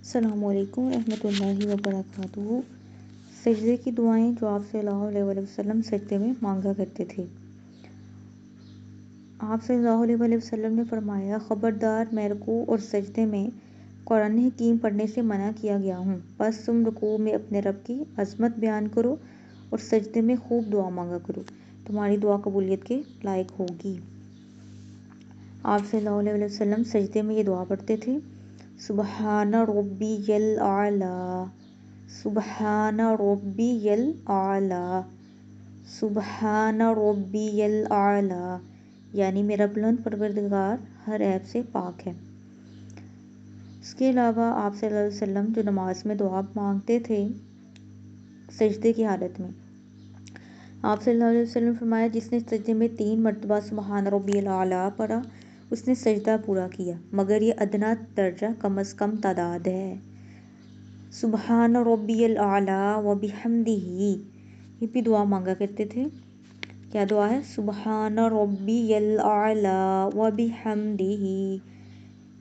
السلام علیکم ورحمۃ اللہ وبرکاتہ۔ سجدے کی دعائیں جو آپ صلی اللہ علیہ وسلم سجدے میں مانگا کرتے تھے۔ آپ صلی اللہ علیہ وسلم نے فرمایا، خبردار، میں رکوع اور سجدے میں قرآن حکیم پڑھنے سے منع کیا گیا ہوں، بس تم رکوع میں اپنے رب کی عظمت بیان کرو اور سجدے میں خوب دعا مانگا کرو، تمہاری دعا قبولیت کے لائق ہوگی۔ آپ صلی اللہ علیہ وسلم سجدے میں یہ دعا پڑھتے تھے، سبحان ربی الاعلی، سبحان ربی الاعلی، سبحان ربی الاعلی، یعنی میرا بلند پروردگار ہر عیب سے پاک ہے۔ اس کے علاوہ آپ صلی اللہ علیہ وسلم جو نماز میں دعا مانگتے تھے سجدے کی حالت میں، آپ صلی اللہ علیہ وسلم نے فرمایا، جس نے سجدے میں 3 مرتبہ سبحان ربی الاعلی پڑھا اس نے سجدہ پورا کیا، مگر یہ ادنیٰ درجہ کم از کم تعداد ہے۔ سبحان ربی الاعلی وبحمدہ، یہ بھی دعا مانگا کرتے تھے۔ کیا دعا ہے؟ سبحان ربی الاعلی وبحمدہ،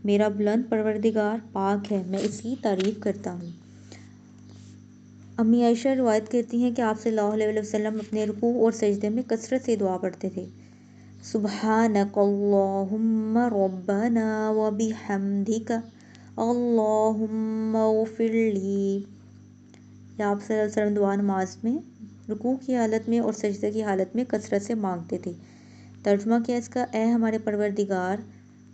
میرا بلند پروردگار پاک ہے، میں اس کی تعریف کرتا ہوں۔ امی عائشہ روایت کرتی ہیں کہ آپ صلی اللہ علیہ وسلم اپنے رکوع اور سجدے میں کثرت سے دعا پڑھتے تھے، سبحانک اللہم ربنا وبحمدک اللہم اغفر لی۔ یا آپ صلی اللہ علیہ وسلم دعا نماز میں رکوع کی حالت میں اور سجدے کی حالت میں کثرت سے مانگتے تھے۔ ترجمہ کیا اس کا؟ اے ہمارے پروردگار،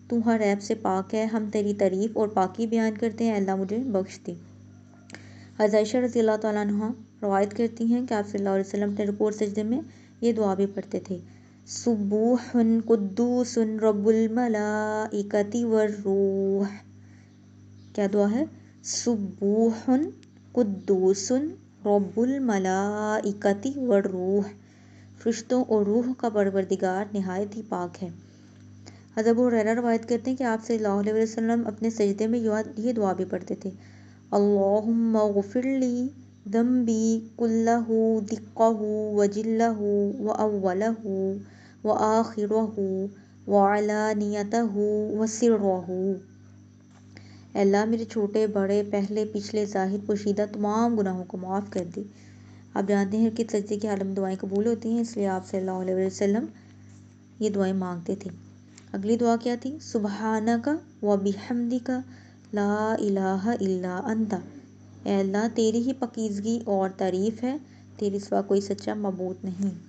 تو ہر عیب سے پاک ہے، ہم تیری تعریف اور پاکی بیان کرتے ہیں، اللہ مجھے بخش دے۔ حضرت عائشہ رضی اللہ تعالیٰ عنہا روایت کرتی ہیں کہ آپ صلی اللہ علیہ وسلم اپنے رکوع اور سجدے میں یہ دعا بھی پڑھتے تھے، سبوح قدوس رب الملائکۃ والروح۔ کیا دعا ہے؟ سبوح قدوس رب الملائکۃ والروح، فرشتوں اور روح کا پروردگار نہایت ہی پاک ہے۔ حضرت ابو ہریرہ روایت کرتے ہیں کہ آپ صلی اللہ علیہ وسلم اپنے سجدے میں یہ دعا بھی پڑھتے تھے، اللہم اغفر لی ذنبی کلہ دقہ وجلہ واولہ وآخرہ وعلانیتہ وسرہ۔ اے اللہ میرے چھوٹے بڑے، پہلے پچھلے، ظاہر پوشیدہ تمام گناہوں کو معاف کر دے۔ آپ جانتے ہیں کہ سجدے کی حالت میں دعائیں قبول ہوتی ہیں، اس لیے آپ صلی اللہ علیہ وسلم یہ دعائیں مانگتے تھے۔ اگلی دعا کیا تھی؟ سبحانک وبحمدک لا الہ الا انت، اے اللہ تیری ہی پاکیزگی اور تعریف ہے، تیرے سوا کوئی سچا معبود نہیں۔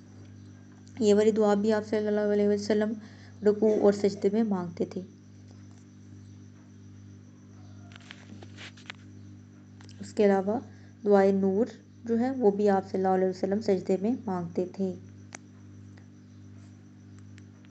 یہ والی دعا بھی آپ صلی اللہ علیہ وسلم رکوع اور سجدے میں مانگتے تھے۔ اس کے علاوہ دعائے نور جو ہے وہ بھی آپ صلی اللہ علیہ وسلم سجدے میں مانگتے تھے۔